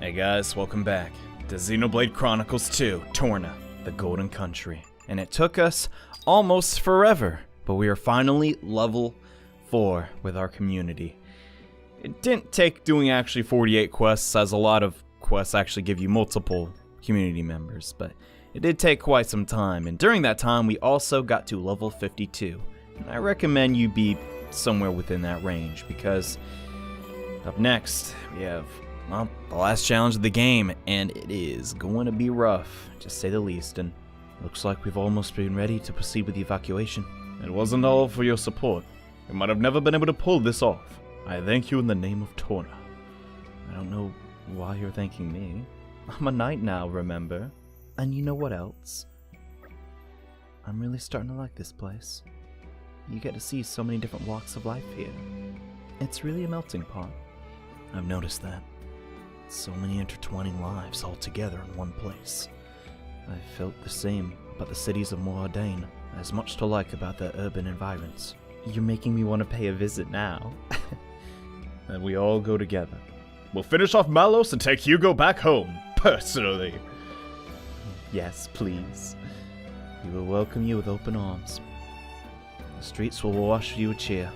Hey guys, welcome back to Xenoblade Chronicles 2, Torna the Golden Country. And it took us almost forever, but we are finally level 4 with our community. It didn't take doing actually 48 quests, as a lot of quests actually give you multiple community members, but it did take quite some time, and during that time we also got to level 52. And I recommend you be somewhere within that range, because up next we have, well, the last challenge of the game, and it is going to be rough, to say the least, and looks like we've almost been ready to proceed with the evacuation. It wasn't all for your support. You might have never been able to pull this off. I thank you in the name of Torna. I don't know why you're thanking me. I'm a knight now, remember? And you know what else? I'm really starting to like this place. You get to see so many different walks of life here. It's really a melting pot. I've noticed that. So many intertwining lives all together in one place. I felt the same about the cities of Moradane. There's much to like about their urban environs. You're making me want to pay a visit now. And we all go together. We'll finish off Malos and take Hugo back home, personally. Yes, please. We will welcome you with open arms. The streets will wash you a cheer.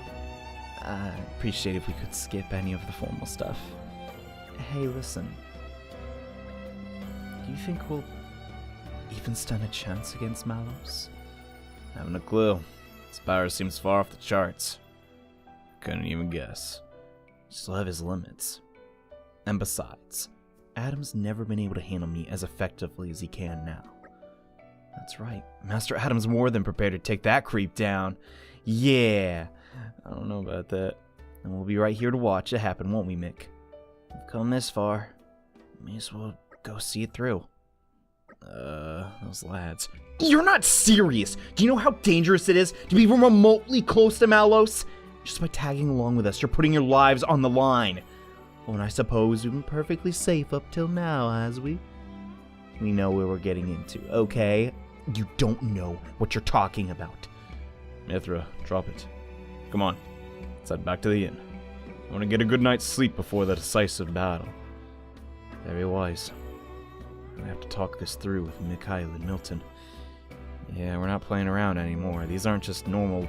I'd appreciate if we could skip any of the formal stuff. Hey, listen. Do you think we'll even stand a chance against Malos? Haven't a clue. His power seems far off the charts. Couldn't even guess. Still have his limits. And besides, Adam's never been able to handle me as effectively as he can now. That's right, Master Adam's more than prepared to take that creep down. Yeah, I don't know about that. And we'll be right here to watch it happen, won't we, Mick? We've come this far. May as well go see it through. Those lads. You're not serious! Do you know how dangerous it is to be even remotely close to Malos? Just by tagging along with us, you're putting your lives on the line. Oh, and I suppose we've been perfectly safe up till now, has we? We know where we're getting into, okay? You don't know what you're talking about. Mithra, drop it. Come on, let's head back to the inn. I want to get a good night's sleep before the decisive battle. Very wise. I have to talk this through with Mikhail and Milton. Yeah, we're not playing around anymore. These aren't just normal,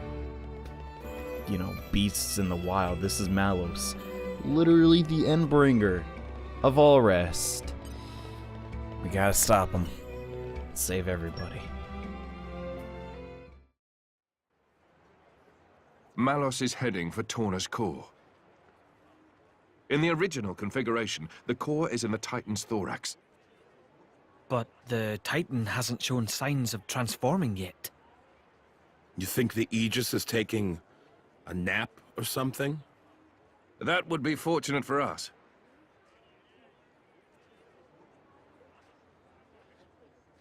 beasts in the wild. This is Malos. Literally the Endbringer of Alrest. We gotta stop him. Save everybody. Malos is heading for Torna's core. In the original configuration, the core is in the Titan's thorax. But the Titan hasn't shown signs of transforming yet. You think the Aegis is taking a nap or something? That would be fortunate for us.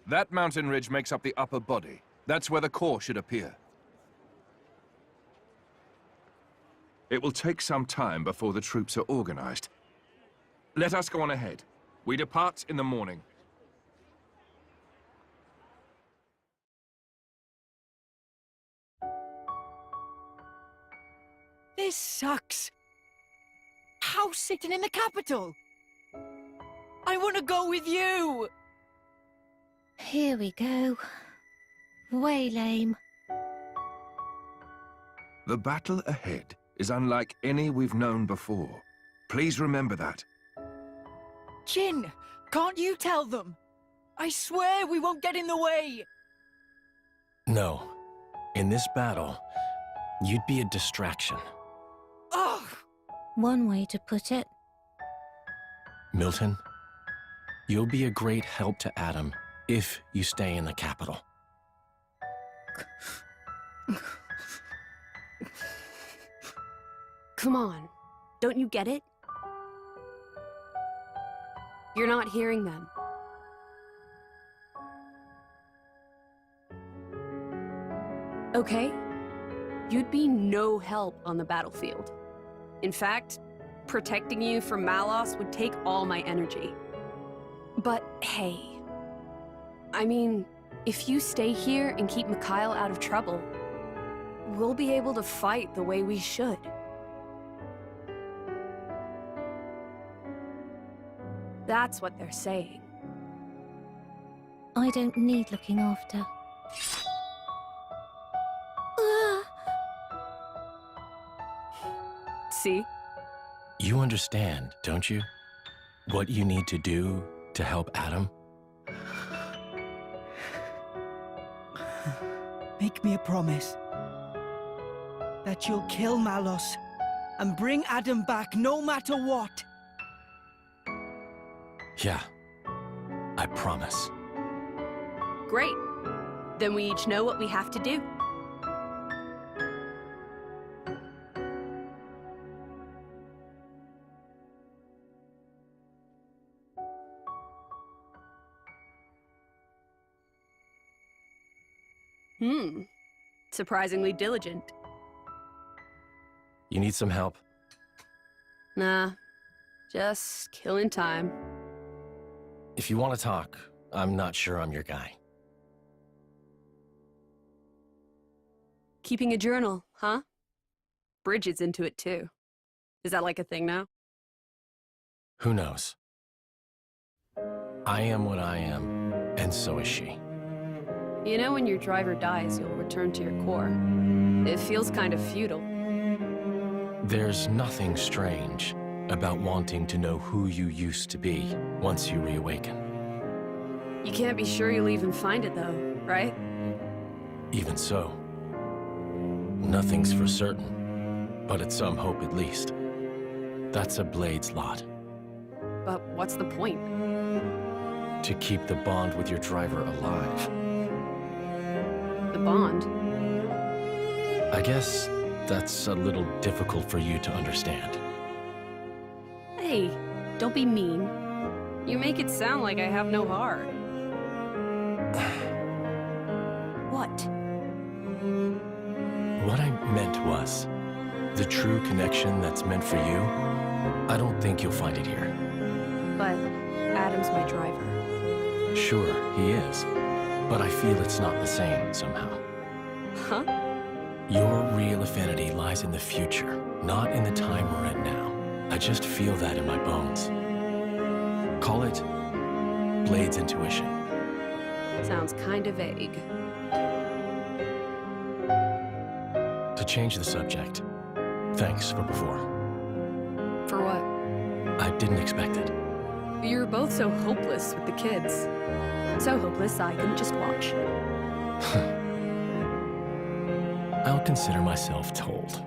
That mountain ridge makes up the upper body. That's where the core should appear. It will take some time before the troops are organized. Let us go on ahead. We depart in the morning. This sucks. House sitting in the capital. I want to go with you. Here we go. Way lame. The battle ahead is unlike any we've known before. Please remember that. Jin, can't you tell them? I swear we won't get in the way. No. In this battle, you'd be a distraction. Ugh! One way to put it. Milton, you'll be a great help to Adam if you stay in the capital. Come on, don't you get it? You're not hearing them. Okay? You'd be no help on the battlefield. In fact, protecting you from Malos would take all my energy. But hey, I mean, if you stay here and keep Mikhail out of trouble, we'll be able to fight the way we should. That's what they're saying. I don't need looking after. Ah! See? You understand, don't you? What you need to do to help Adam? Make me a promise that you'll kill Malos and bring Adam back no matter what. Yeah, I promise. Great. Then we each know what we have to do. Surprisingly diligent. You need some help? Nah, just killing time. If you want to talk, I'm not sure I'm your guy. Keeping a journal, huh? Bridget's into it too. Is that like a thing now? Who knows? I am what I am, and so is she. You know when your driver dies, you'll return to your core. It feels kind of futile. There's nothing strange about wanting to know who you used to be once you reawaken. You can't be sure you'll even find it though, right? Even so, nothing's for certain, but it's some hope at least. That's a Blade's lot. But what's the point? To keep the bond with your driver alive. The bond? I guess that's a little difficult for you to understand. Hey, don't be mean. You make it sound like I have no heart. What? What I meant was, the true connection that's meant for you, I don't think you'll find it here. But Adam's my driver. Sure, he is, but I feel it's not the same somehow. Huh? Your real affinity lies in the future, not in the time we're in now. I just feel that in my bones. Call it Blade's intuition. Sounds kinda vague. To change the subject, thanks for before. For what? I didn't expect it. You were both so hopeless with the kids. So hopeless I couldn't just watch. I'll consider myself told.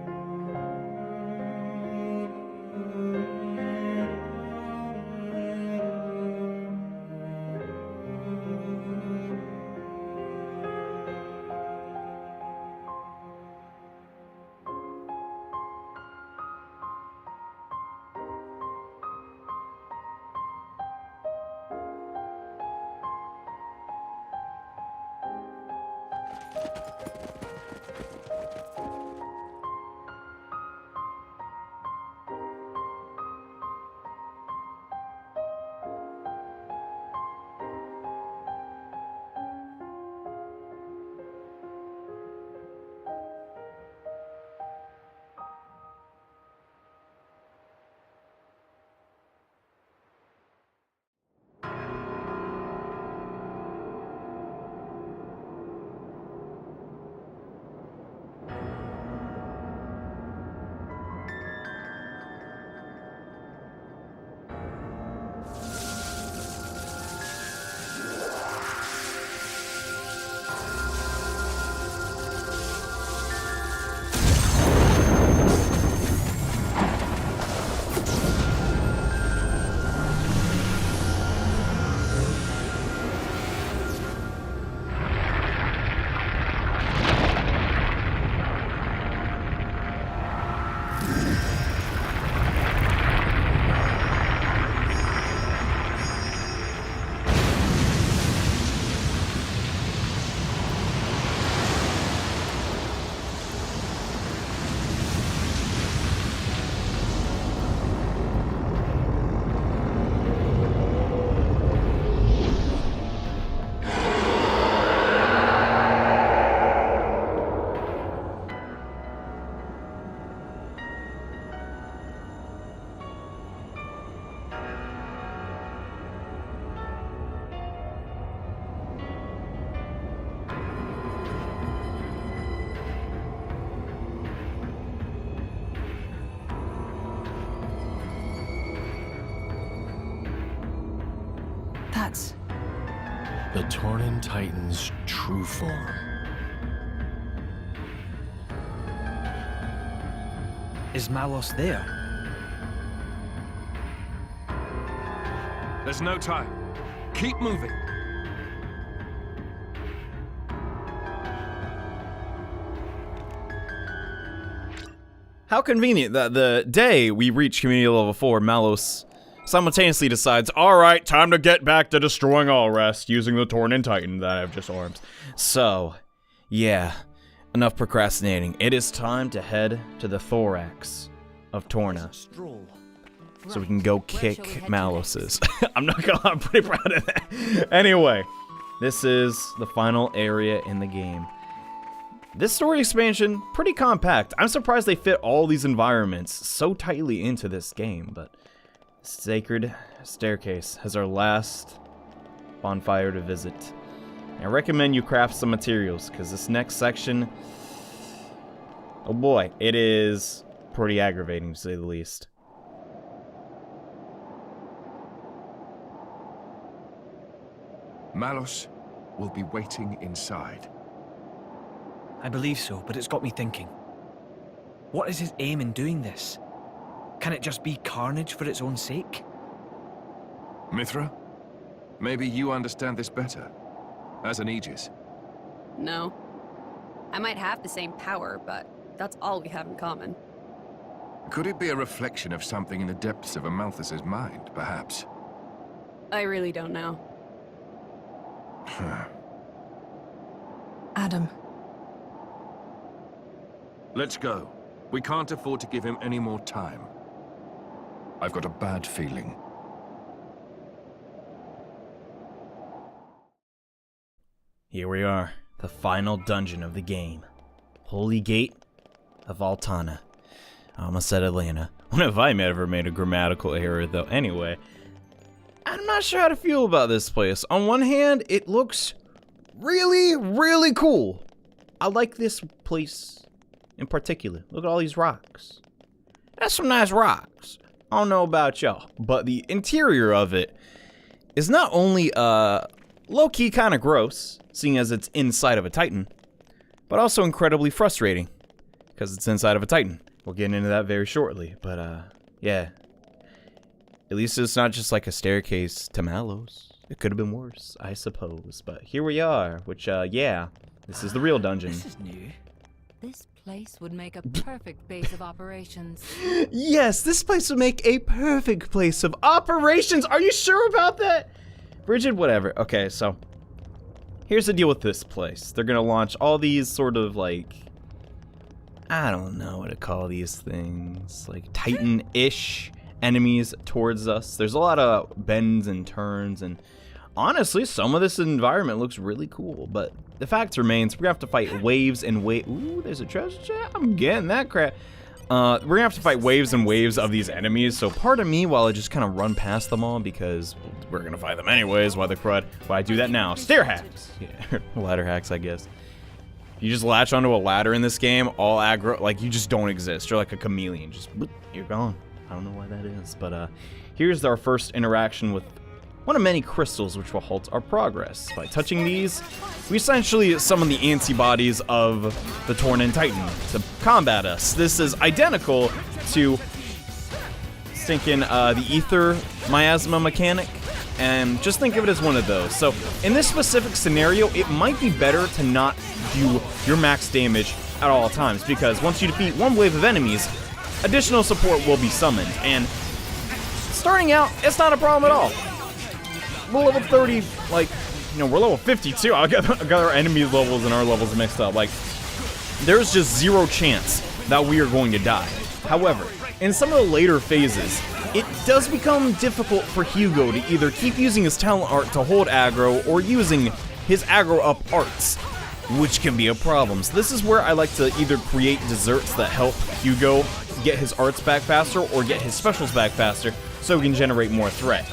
That's... The Tornan Titan's true form. Is Malos there? There's no time. Keep moving. How convenient that the day we reach community level 4, Malos simultaneously decides, alright, time to get back to destroying Alrest using the Tornan Titan that I've just armed. So, yeah, enough procrastinating. It is time to head to the thorax of Torna, so we can go kick Malos's. I'm not gonna lie, I'm pretty proud of that. Anyway, this is the final area in the game. This story expansion, pretty compact. I'm surprised they fit all these environments so tightly into this game, but Sacred Staircase has our last bonfire to visit. I recommend you craft some materials, because this next section, oh boy, it is pretty aggravating to say the least. Malos will be waiting inside. I believe so, but it's got me thinking. What is his aim in doing this? Can it just be carnage for its own sake? Mithra, maybe you understand this better, as an Aegis. No. I might have the same power, but that's all we have in common. Could it be a reflection of something in the depths of Amalthus's mind, perhaps? I really don't know. Adam. Let's go. We can't afford to give him any more time. I've got a bad feeling. Here we are, the final dungeon of the game. Holy Gate of Altana. I almost said Atlanta. I wonder if I ever made a grammatical error though. Anyway, I'm not sure how to feel about this place. On one hand, it looks really, really cool. I like this place in particular. Look at all these rocks. That's some nice rocks. I don't know about y'all, but the interior of it is not only low-key kind of gross, seeing as it's inside of a Titan, but also incredibly frustrating, because it's inside of a Titan. We'll get into that very shortly, but yeah. At least it's not just like a staircase to Malos. It could have been worse, I suppose, but here we are, which, yeah, this is the real dungeon. This is new. This place would make a perfect base of operations. Yes, this place would make a perfect place of operations. Are you sure about that? Bridget, whatever. Okay, so here's the deal with this place. They're gonna launch all these sort of like, I don't know what to call these things, like Titan-ish enemies towards us. There's a lot of bends and turns, and honestly, some of this environment looks really cool, but the fact remains, we're gonna have to fight waves and waves. Ooh, there's a treasure chest. I'm getting that crap. We're gonna have to fight waves and waves of these enemies, so pardon me while I just kind of run past them all, because we're gonna fight them anyways. Why the crud? Why I do that now? Stair hacks! Yeah, ladder hacks, I guess. You just latch onto a ladder in this game, all aggro, like you just don't exist. You're like a chameleon, just boop, you're gone. I don't know why that is, but here's our first interaction with one of many crystals which will halt our progress. By touching these, we essentially summon the antibodies of the Tornan Titan to combat us. This is identical to stinking the ether miasma mechanic, and just think of it as one of those. So in this specific scenario, it might be better to not do your max damage at all times, because once you defeat one wave of enemies, additional support will be summoned, and starting out, it's not a problem at all. We're level 30, like, you know, we're level 52. I got our enemy levels and our levels mixed up. Like, there's just zero chance that we are going to die. However, in some of the later phases, it does become difficult for Hugo to either keep using his talent art to hold aggro or using his aggro up arts, which can be a problem. So this is where I like to either create desserts that help Hugo get his arts back faster or get his specials back faster so we can generate more threat.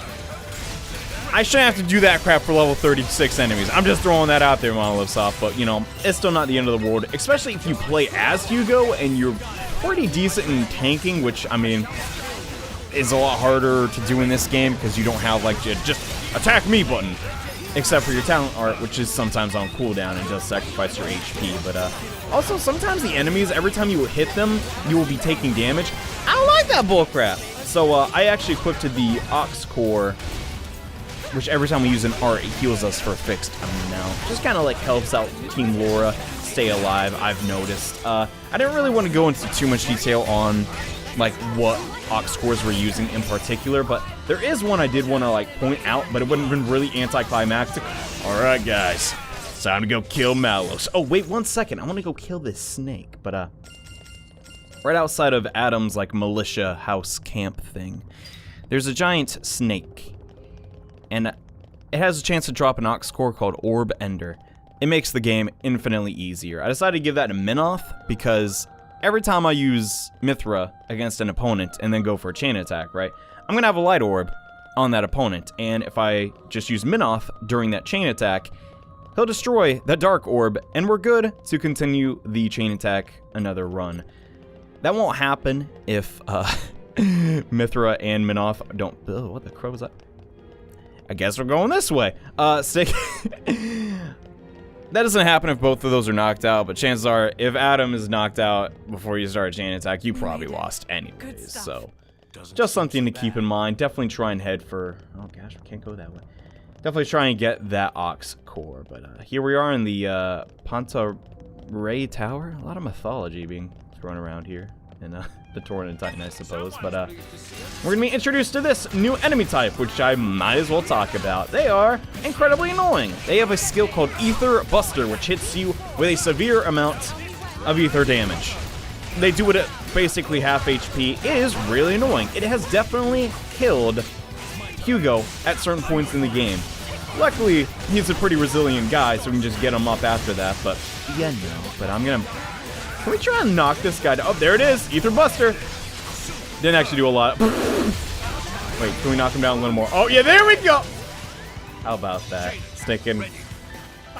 I shouldn't have to do that crap for level 36 enemies. I'm just throwing that out there, Malosoft, but, you know, it's still not the end of the world, especially if you play as Hugo and you're pretty decent in tanking, which, I mean, is a lot harder to do in this game because you don't have like just attack me button, except for your talent art, which is sometimes on cooldown and does sacrifice your HP. But also sometimes the enemies, every time you hit them, you will be taking damage. I don't like that bullcrap. So I actually equipped the Ox Core, which every time we use an art, it heals us for a fixed amount now. Just kind of like helps out Team Laura stay alive, I've noticed. I didn't really want to go into too much detail on like what Ox Cores we're using in particular, but there is one I did want to like point out, but it wouldn't have been really anticlimactic. All right, guys, it's time to go kill Malos. Oh, wait 1 second. I want to go kill this snake, but right outside of Adam's like militia house camp thing, there's a giant snake, and it has a chance to drop an Ox Core called Orb Ender. It makes the game infinitely easier. I decided to give that to Minoth because every time I use Mithra against an opponent and then go for a chain attack, right, I'm gonna have a light orb on that opponent, and if I just use Minoth during that chain attack, he'll destroy that dark orb, and we're good to continue the chain attack another run. That won't happen if Mithra and Minoth don't. Oh, what the crow was that? I guess we're going this way. Stick. That doesn't happen if both of those are knocked out, but chances are, if Adam is knocked out before you start a chain attack, you probably lost anyways. So, just something to keep in mind. Definitely try and head for. Oh gosh, we can't go that way. Definitely try and get that Ox Core. But here we are in the Ponta Ray Tower. A lot of mythology being thrown around here in the Tornan Titan, I suppose. But we're gonna be introduced to this new enemy type, which I might as well talk about. They are incredibly annoying. They have a skill called Ether Buster, which hits you with a severe amount of ether damage. They do it at basically half HP. It is really annoying. It has definitely killed Hugo at certain points in the game. Luckily, he's a pretty resilient guy, so we can just get him up after that. But yeah, no. But I'm gonna. Can we try and knock this guy down? Oh, there it is! Ether Buster! Didn't actually do a lot. Wait, can we knock him down a little more? Oh, yeah, there we go! How about that? Sticking.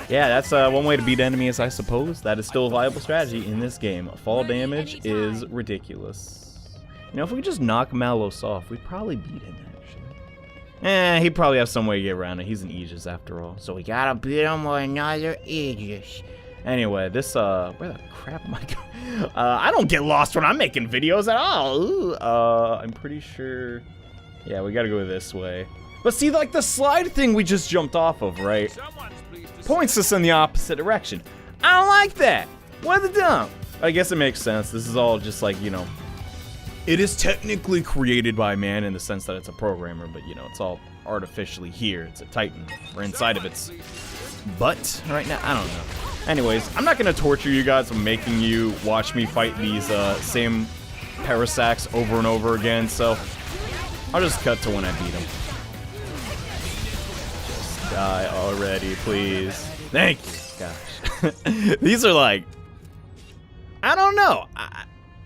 Yeah, that's one way to beat enemies, I suppose. That is still a viable strategy in this game. Fall damage is ridiculous. You know, if we could just knock Malos off, we'd probably beat him, actually. He'd probably have some way to get around it. He's an Aegis, after all. So we gotta beat him with another Aegis. Anyway, this, where the crap am I going? I don't get lost when I'm making videos at all. Ooh, I'm pretty sure. Yeah, we gotta go this way. But see, like the slide thing we just jumped off of, right? Points us in the opposite direction. I don't like that. What the dump? I guess it makes sense. This is all just like, you know. It is technically created by man in the sense that it's a programmer, but you know, it's all artificially here. It's a Titan. We're inside of its butt right now. I don't know. Anyways, I'm not going to torture you guys with making you watch me fight these same Parasacs over and over again, so I'll just cut to when I beat them. Just die already, please. Thank you. Gosh. These are like, I don't know.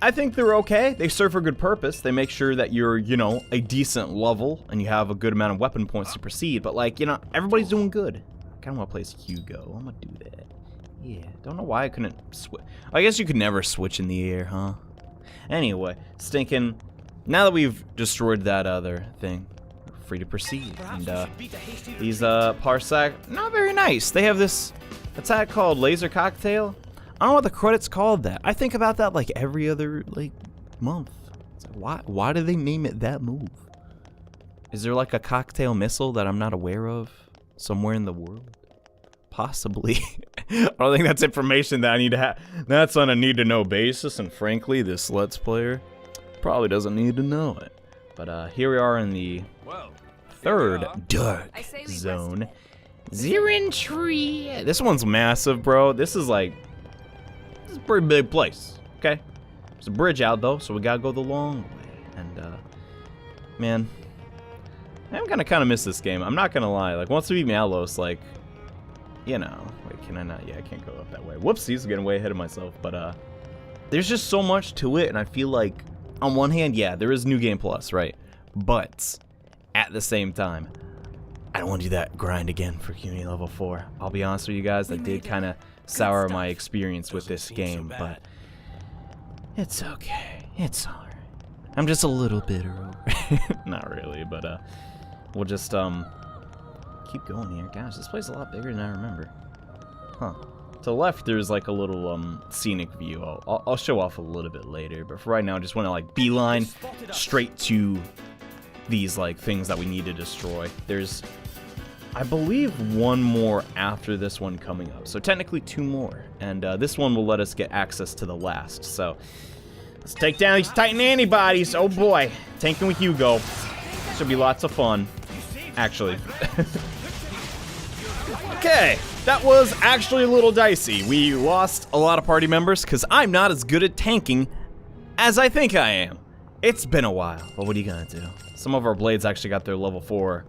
I think they're okay. They serve a good purpose. They make sure that you're, you know, a decent level and you have a good amount of weapon points to proceed, but like, you know, everybody's doing good. I kind of want to play as Hugo. I'm going to do that. Yeah, don't know why I couldn't switch. I guess you could never switch in the air, huh? Anyway, stinking. Now that we've destroyed that other thing, we're free to proceed. And these Parsac, not very nice. They have this attack called Laser Cocktail. I don't know what the credits called that. I think about that like every other like month. It's like, why do they name it that move? Is there like a cocktail missile that I'm not aware of somewhere in the world? Possibly. I don't think that's information that I need to have. That's on a need-to-know basis, and frankly, this Let's Player probably doesn't need to know it. But here we are in the third dark zone. Zirin Tree. This one's massive, bro. This is like, this is a pretty big place, okay? There's a bridge out, though, so we gotta go the long way. And, man, I'm gonna kind of miss this game. I'm not gonna lie. Like, once we beat Malos, like, you know, wait, can I not? Yeah, I can't go up that way. Whoopsies, getting way ahead of myself. But there's just so much to it, and I feel like, on one hand, yeah, there is New Game Plus, right? But at the same time, I don't want to do that grind again for Community Level 4. I'll be honest with you guys, that did kind of sour my experience with this game, but it's okay. It's alright. I'm just a little bitter over Not really, but we'll just keep going here. Gosh, this place is a lot bigger than I remember. Huh. To the left, there's like a little scenic view. I'll show off a little bit later, but for right now, I just want to like beeline straight to these like things that we need to destroy. There's, I believe, one more after this one coming up. So technically 2 more, and this one will let us get access to the last. So let's take down these Titan antibodies. Oh boy, tanking with Hugo. Should be lots of fun, actually. Okay, that was actually a little dicey. We lost a lot of party members because I'm not as good at tanking as I think I am. It's been a while, but what are you gonna do? Some of our blades actually got their level 4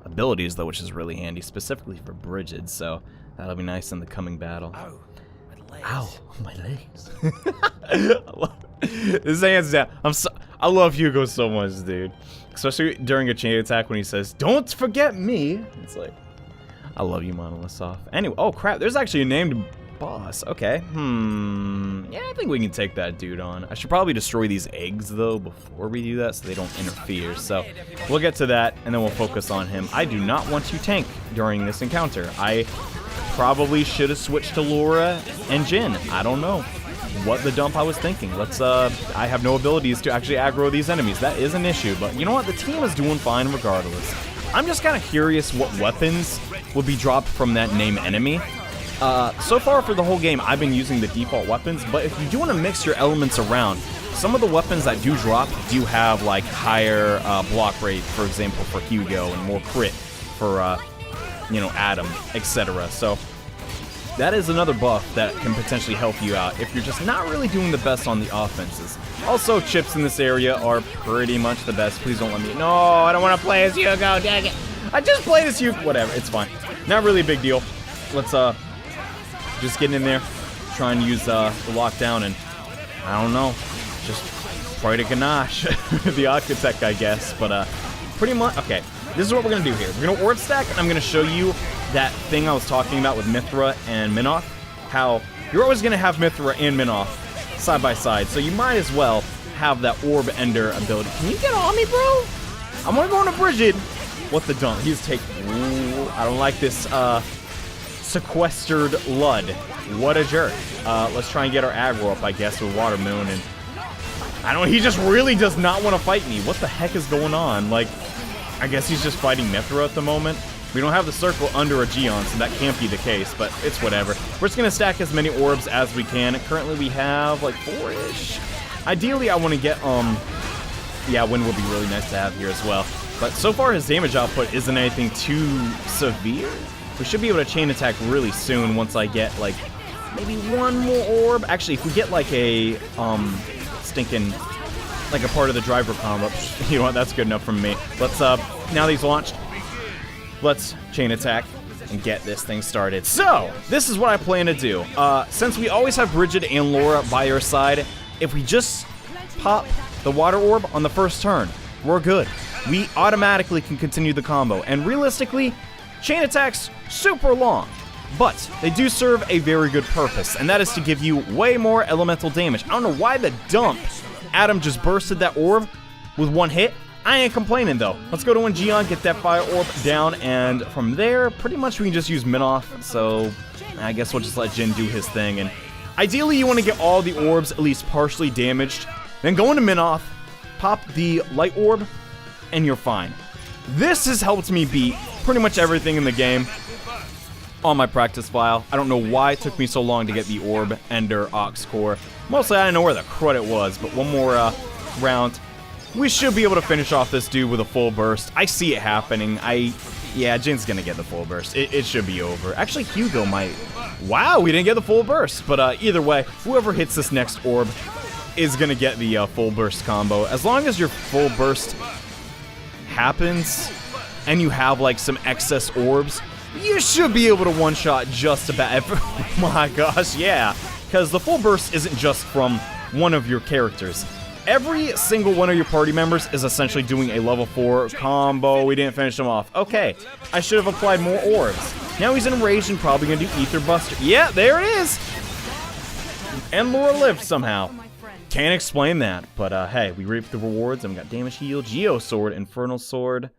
abilities though, which is really handy, specifically for Bridget, so that'll be nice in the coming battle. Ow, my legs. Ow, my legs. His hands down. I love Hugo so much, dude. Especially during a chain attack when he says, "Don't forget me." It's like, I love you, Malos. Anyway, oh crap, there's actually a named boss. Okay, yeah, I think we can take that dude on. I should probably destroy these eggs, though, before we do that so they don't interfere. So we'll get to that, and then we'll focus on him. I do not want to tank during this encounter. I probably should have switched to Laura and Jin. I don't know what the dump I was thinking. I have no abilities to actually aggro these enemies. That is an issue, but you know what? The team is doing fine regardless. I'm just kind of curious what weapons would be dropped from that name enemy. So far for the whole game, I've been using the default weapons, but if you do want to mix your elements around, some of the weapons that do drop do have like higher block rate, for example, for Hugo, and more crit for, you know, Adam, etc. So that is another buff that can potentially help you out if you're just not really doing the best on the offenses. Also, chips in this area are pretty much the best. Please don't let me... No, I don't want to play as Hugo, dang it. I just played as Hugo. Whatever, it's fine. Not really a big deal. Let's, just get in there, try and use, the lockdown, and I don't know, just try to ganache the architect, I guess, but, pretty much... Okay, this is what we're gonna do here. We're gonna orb stack, and I'm gonna show you that thing I was talking about with Mithra and Minoth, how you're always gonna have Mithra and Minoth side by side, so you might as well have that orb ender ability. Can you get on me, bro? I wanna go on to Bridget. What the dump? He's taking... Ooh, I don't like this, sequestered Lud. What a jerk. Let's try and get our aggro up, I guess, with Water Moon, and... I don't... He just really does not want to fight me. What the heck is going on? Like, I guess he's just fighting Mithra at the moment. We don't have the circle under a Geon, so that can't be the case, but it's whatever. We're just gonna stack as many orbs as we can. Currently, we have, like, 4-ish. Ideally, I want to get, yeah, wind would be really nice to have here as well. But so far, his damage output isn't anything too severe. We should be able to chain attack really soon once I get, like, maybe one more orb. Actually, if we get, like, a, stinking, like, a part of the driver combo, you know what, that's good enough for me. Let's, now that he's launched, let's chain attack and get this thing started. So, this is what I plan to do. Since we always have Bridget and Laura by our side, if we just pop the water orb on the first turn, we're good. We automatically can continue the combo, and realistically, chain attacks, super long, but they do serve a very good purpose, and that is to give you way more elemental damage. I don't know why the dump Adam just bursted that orb with one hit. I ain't complaining, though. Let's go to Geon, get that fire orb down, and from there, pretty much we can just use Minoth, so I guess we'll just let Jin do his thing, and ideally you want to get all the orbs at least partially damaged, then go into Minoth, pop the light orb, and you're fine. This has helped me beat pretty much everything in the game on my practice file. I don't know why it took me so long to get the orb, ender, ox core. Mostly I didn't know where the crud it was, but one more round. We should be able to finish off this dude with a full burst. I see it happening. Yeah, Jin's gonna get the full burst. It should be over. Actually, Hugo might. Wow, we didn't get the full burst. But either way, whoever hits this next orb is gonna get the full burst combo. As long as your full burst happens and you have like some excess orbs, you should be able to one-shot just about oh my gosh, yeah. Because the full burst isn't just from one of your characters. Every single one of your party members is essentially doing a level 4 combo. We didn't finish him off. Okay, I should have applied more orbs. Now he's enraged and probably gonna do Ether Buster. Yeah, there it is! And Laura lived somehow. can't explain that, but hey, we reaped the rewards, and we got damage heal, Geo Sword, Infernal Sword,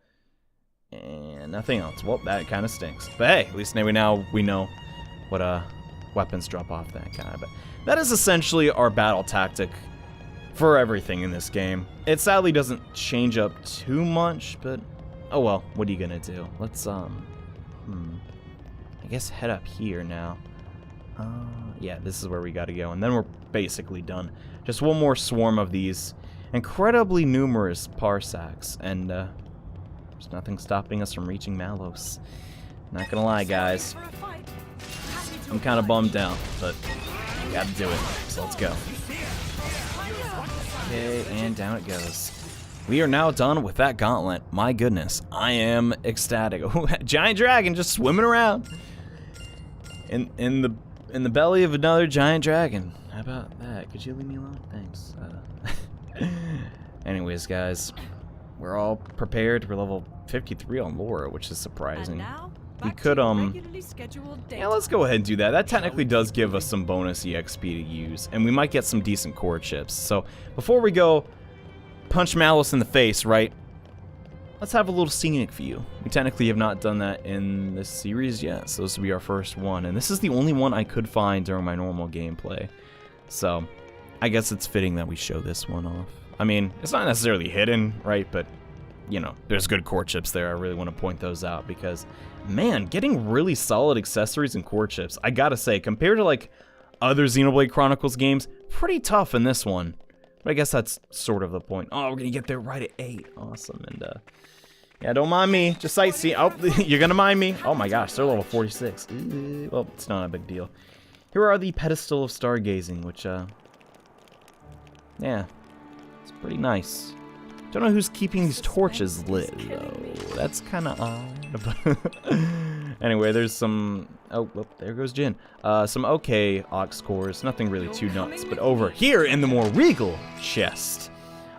and nothing else. Well, that kind of stinks. But hey, at least now we know what weapons drop off that guy. But that is essentially our battle tactic for everything in this game. It sadly doesn't change up too much, but oh well, what are you gonna do? Let's I guess head up here now. Yeah, this is where we gotta go, and then we're basically done. Just one more swarm of these incredibly numerous parsecs, and there's nothing stopping us from reaching Malos. Not gonna lie, guys. I'm kind of bummed out, but we gotta do it, so let's go. Okay, and down it goes. We are now done with that gauntlet. My goodness, I am ecstatic. Giant dragon just swimming around in the belly of another giant dragon. How about that? Could you leave me alone? Thanks. Anyways, guys, we're all prepared. We're level 53 on lore, which is surprising. We could yeah, let's go ahead and do that. That technically does give us some bonus EXP to use, and we might get some decent core chips. So before we go punch Malos in the face, right? Let's have a little scenic view. We technically have not done that in this series yet, so this will be our first one. And this is the only one I could find during my normal gameplay. So I guess it's fitting that we show this one off. I mean, it's not necessarily hidden, right? But, you know, there's good core chips there. I really want to point those out because, man, getting really solid accessories and core chips, I gotta say, compared to, like, other Xenoblade Chronicles games, pretty tough in this one. But I guess that's sort of the point. Oh, we're gonna get there right at 8. Awesome. And, yeah, don't mind me. Just sightsee. Oh, you're gonna mind me. Oh my gosh, they're level 46. Well, it's not a big deal. Here are the Pedestal of Stargazing, which, yeah, it's pretty nice. Don't know who's keeping these torches lit, though. That's kind of odd. Anyway, there's some... Oh, whoop, there goes Jin. Some okay Ox cores. Nothing really too nuts. But over here in the more regal chest.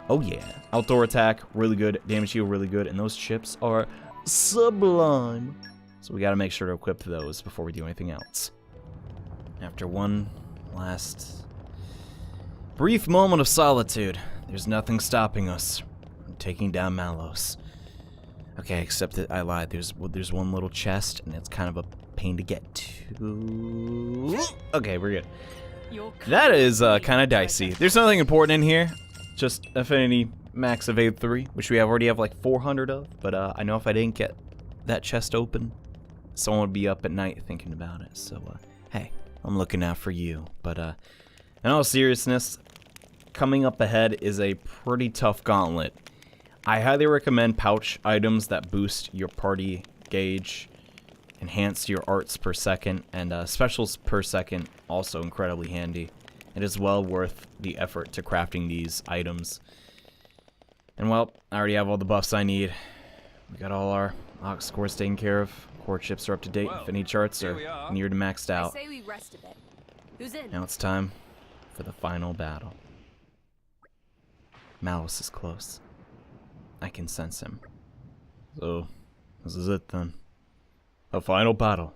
Oh, yeah. Outdoor attack, really good. Damage heal, really good. And those chips are sublime. So we got to make sure to equip those before we do anything else. After one last brief moment of solitude, there's nothing stopping us from taking down Malos. Okay, except that I lied. There's one little chest, and it's kind of a pain to get to. Okay, we're good. That is kind of dicey. There's nothing important in here. Just Affinity Max Evade 3, which we already have like 400 of. But I know if I didn't get that chest open, someone would be up at night thinking about it. So, hey, I'm looking out for you. But in all seriousness, coming up ahead is a pretty tough gauntlet. I highly recommend pouch items that boost your party gauge, enhance your arts per second, and specials per second, also incredibly handy. It is well worth the effort to crafting these items. And well, I already have all the buffs I need. We got all our Ox cores taken care of. Core chips are up to date. Affinity charts are near to maxed out. I say we rest a bit. Who's in? Now it's time for the final battle. Malos is close. I can sense him. So, this is it then. A final battle.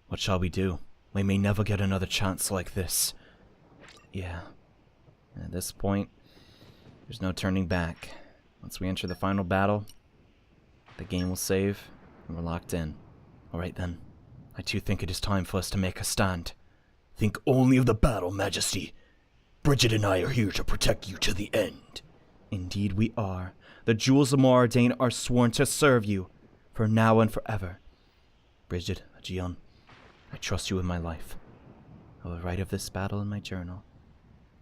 What shall we do? We may never get another chance like this. Yeah. At this point, there's no turning back. Once we enter the final battle, the game will save, and we're locked in. Alright then. I too think it is time for us to make a stand. Think only of the battle, Majesty. Bridget and I are here to protect you to the end. Indeed we are. The jewels of Moradane are sworn to serve you, for now and forever. Bridget, Jion, I trust you with my life. I will write of this battle in my journal.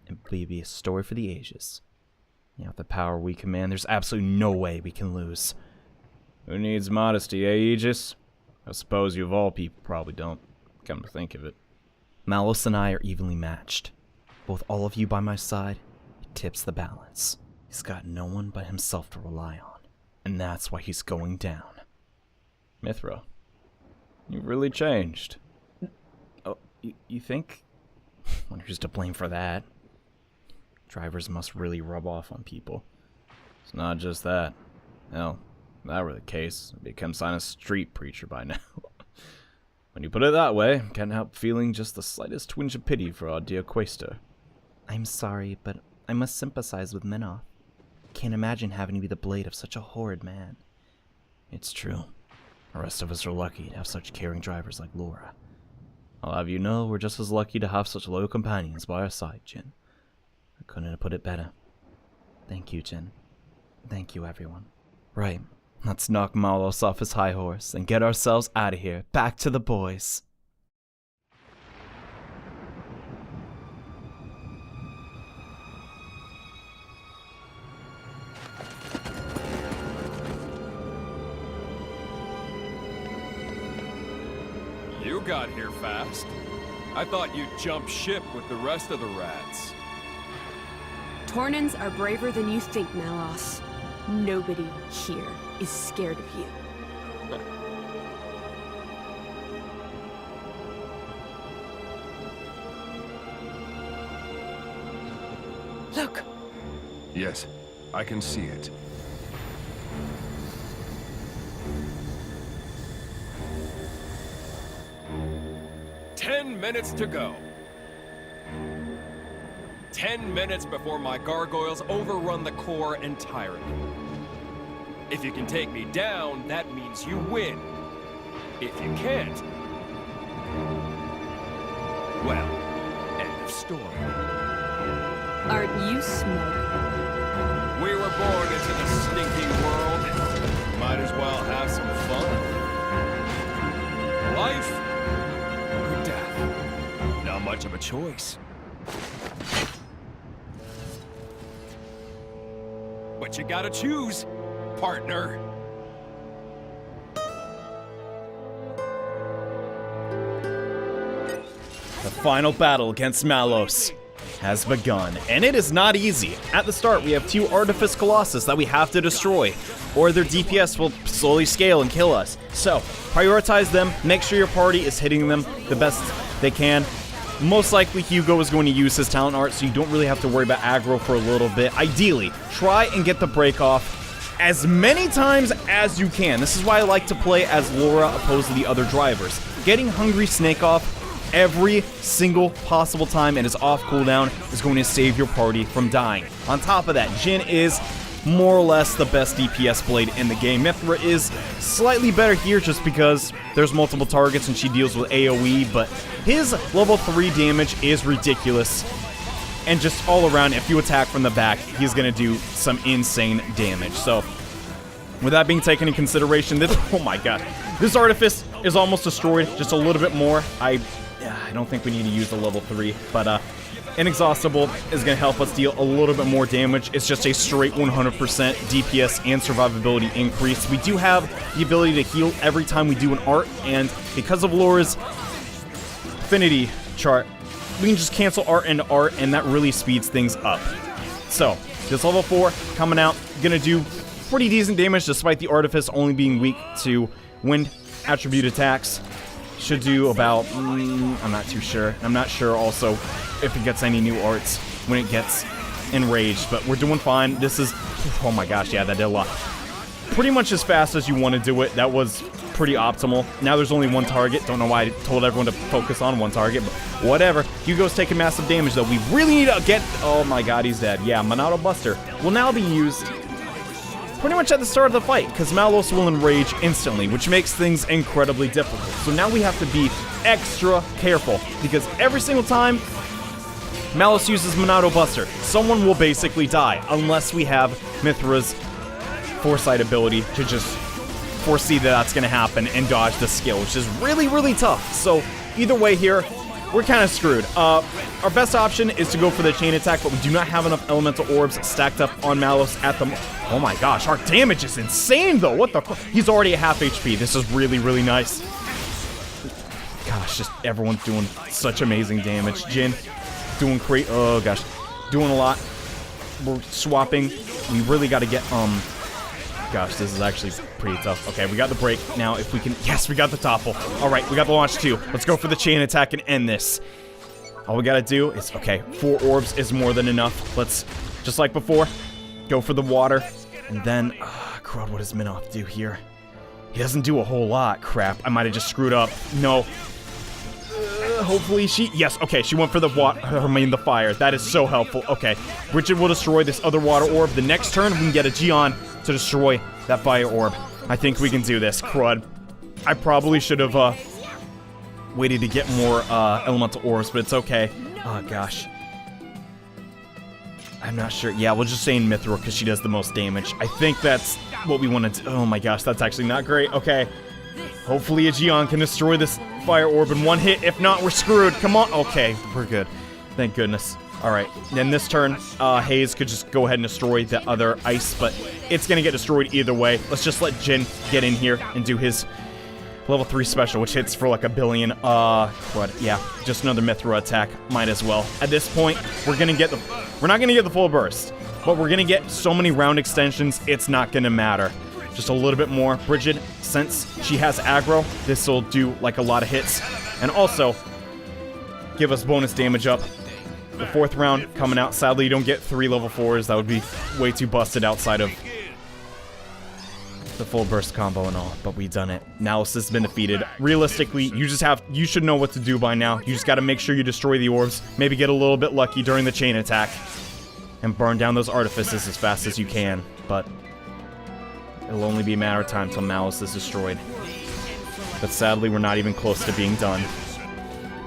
It will be a story for the ages. With the power we command, there's absolutely no way we can lose. Who needs modesty, eh, Aegis? I suppose you of all people probably don't, come to think of it. Malos and I are evenly matched. With all of you by my side, it tips the balance. He's got no one but himself to rely on, and that's why he's going down. Mithra, you've really changed. Oh, you think? Wonder who's to blame for that. Drivers must really rub off on people. It's not just that. Hell, if that were the case, I'd become a street preacher by now. When you put it that way, I can't help feeling just the slightest twinge of pity for our dear Quaestor. I'm sorry, but I must sympathize with Minoff. Can't imagine having to be the blade of such a horrid man. It's true. The rest of us are lucky to have such caring drivers like Laura. I'll have you know we're just as lucky to have such loyal companions by our side, Jin. I couldn't have put it better. Thank you, Jin. Thank you, everyone. Right. Let's knock Malos off his high horse and get ourselves out of here. Back to the boys. You got here fast. I thought you'd jump ship with the rest of the rats. Tornans are braver than you think, Malos. Nobody here is scared of you. Look! Yes, I can see it. "10 minutes to go. 10 minutes before my gargoyles overrun the core entirely. If you can take me down, that means you win. If you can't, well, end of story. Aren't you smug? We were born into the stinky world. Might as well have some fun. Life or death. Not much of a choice. But you gotta choose, partner. The final battle against Malos has begun, and it is not easy. At the start, we have 2 Artifice Colossus that we have to destroy, or their DPS will slowly scale and kill us. So, prioritize them, make sure your party is hitting them the best they can. Most likely, Hugo is going to use his talent art, so you don't really have to worry about aggro for a little bit. Ideally, try and get the break off as many times as you can. This is why I like to play as Laura opposed to the other drivers. Getting Hungry Snake off every single possible time and is off cooldown is going to save your party from dying. On top of that, Jin is more or less the best DPS blade in the game. Mithra is slightly better here just because there's multiple targets and she deals with AoE, but his level 3 damage is ridiculous. And just all around, if you attack from the back, he's going to do some insane damage. So, with that being taken in consideration, this, oh my god, this Artifice is almost destroyed, just a little bit more. I don't think we need to use the level 3, but Inexhaustible is going to help us deal a little bit more damage. It's just a straight 100% DPS and survivability increase. We do have the ability to heal every time we do an art, and because of Laura's affinity chart, we can just cancel art into art, and that really speeds things up. So, this level 4 coming out, going to do pretty decent damage despite the Artifice only being weak to wind attribute attacks. Should do about, I'm not too sure. I'm not sure also if it gets any new arts when it gets enraged, but we're doing fine. This is, oh my gosh, yeah, that did a lot. Pretty much as fast as you want to do it. That was pretty optimal. Now there's only one target. Don't know why I told everyone to focus on one target, but whatever. Hugo's taking massive damage, though. We really need to get, oh my god, he's dead. Yeah, Monado Buster will now be used pretty much at the start of the fight, because Malos will enrage instantly, which makes things incredibly difficult. So now we have to be extra careful, because every single time Malos uses Monado Buster, someone will basically die, unless we have Mithra's Foresight ability to just foresee that that's going to happen and dodge the skill, which is really, really tough. So either way here, we're kind of screwed. Our best option is to go for the chain attack, but we do not have enough elemental orbs stacked up on Malos at the oh my gosh, our damage is insane though. What the fuck? He's already at half HP. This is really, really nice. Gosh, just everyone's doing such amazing damage. Jin doing great. Oh gosh, doing a lot. We're swapping. We really got to get gosh, this is actually pretty tough. Okay, we got the break. Now, if we can... Yes, we got the topple. All right, we got the launch too. Let's go for the chain attack and end this. All we got to do is... Okay, 4 orbs is more than enough. Let's, just like before, go for the water. And then... crud, what does Minoff do here? He doesn't do a whole lot. Crap, I might have just screwed up. No. Hopefully she... Yes, okay, she went for the water. I mean, the fire. That is so helpful. Okay, Bridget will destroy this other water orb. The next turn, we can get a Gion to destroy that fire orb. I think we can do this. Crud. I probably should have, waited to get more, elemental orbs, but it's okay. Oh, gosh. I'm not sure. Yeah, we'll just say in Mithril because she does the most damage. I think that's what we want to do. Oh my gosh, that's actually not great. Okay. Hopefully a Gion can destroy this fire orb in one hit. If not, we're screwed. Come on. Okay, we're good. Thank goodness. Alright, then this turn, Haze could just go ahead and destroy the other ice, but it's gonna get destroyed either way. Let's just let Jin get in here and do his level 3 special, which hits for like 1 billion. Crud. Yeah, just another Mithril attack. Might as well. At this point, we're not gonna get the full burst, but we're gonna get so many round extensions, it's not gonna matter. Just a little bit more. Bridget, since she has aggro, this will do like a lot of hits, and also give us bonus damage up. The 4th round coming out. Sadly, you don't get 3 level 4s. That would be way too busted outside of the full burst combo and all, but we've done it. Malos has been defeated. Realistically, you should know what to do by now. You just gotta make sure you destroy the orbs, maybe get a little bit lucky during the chain attack, and burn down those artifices as fast as you can, but it'll only be a matter of time till Malos is destroyed. But sadly, we're not even close to being done.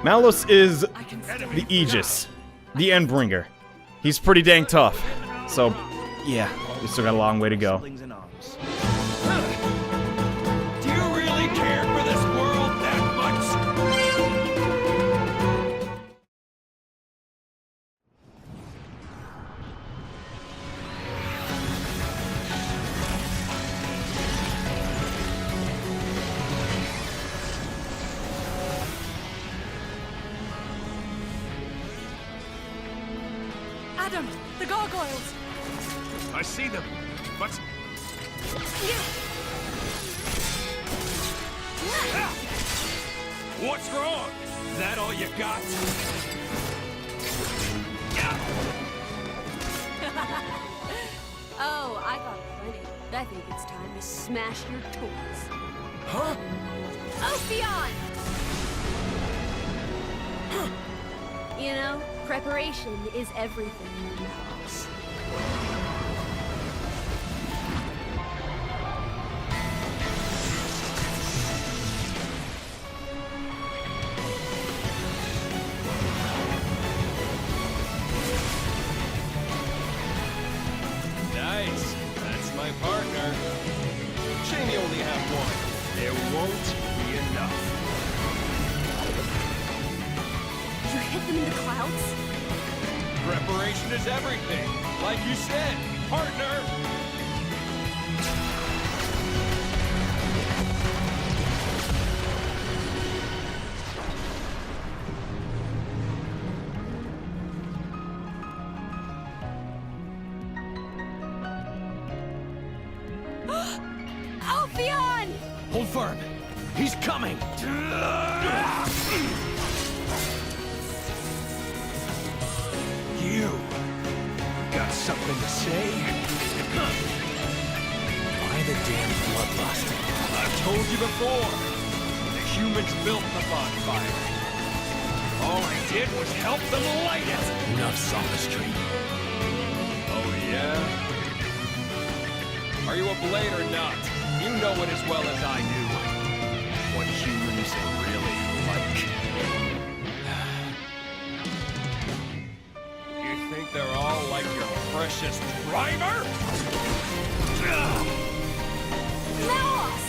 Malos is the Aegis, the Endbringer. He's pretty dang tough, so yeah, we still got a long way to go. Do you really care for this world that much? Adam, the gargoyles! I see them, but... What's wrong? Is that all you got? Oh, I got plenty. I think it's time to smash your toys. Huh? Ophion! You know, preparation is everything in the house. Nice. That's my partner. Shame you only have one. There won't be enough. You hit them in the clouds? Preparation is everything. Like you said, partner. Ophion! Hold firm. He's coming. You got something to say? Why the damn bloodlust? I've told you before. The humans built the bonfire. All I did was help them light it. Enough sophistry. Oh, yeah? Are you a blade or not? You know it as well as I do. What humans are really like. You think they're all like your precious driver? Malos!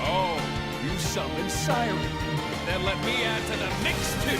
Oh, you summoned Siren. Then let me add to the mix too.